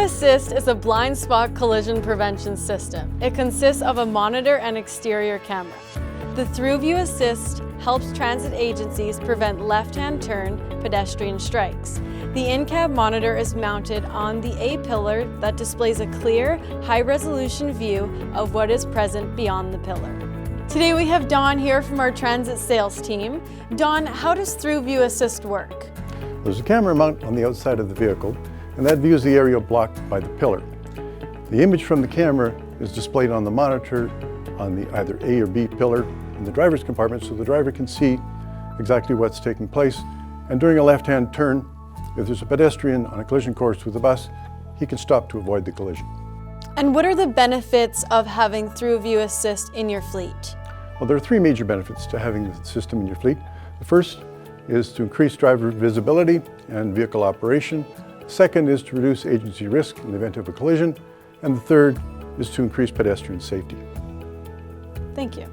Assist is a blind spot collision prevention system. It consists of a monitor and exterior camera. The ThruView Assist helps transit agencies prevent left-hand turn pedestrian strikes. The in-cab monitor is mounted on the A-pillar that displays a clear, high-resolution view of what is present beyond the pillar. Today we have Don here from our transit sales team. Don, how does ThruView Assist work? There's a camera mount on the outside of the vehicle, and that views the area blocked by the pillar. The image from the camera is displayed on the monitor on the either A or B pillar in the driver's compartment, so the driver can see exactly what's taking place. And during a left-hand turn, if there's a pedestrian on a collision course with a bus, he can stop to avoid the collision. And what are the benefits of having ThruView Assist in your fleet? Well, there are three major benefits to having the system in your fleet. The first is to increase driver visibility and vehicle operation. The second is to reduce agency risk in the event of a collision. And the third is to increase pedestrian safety. Thank you.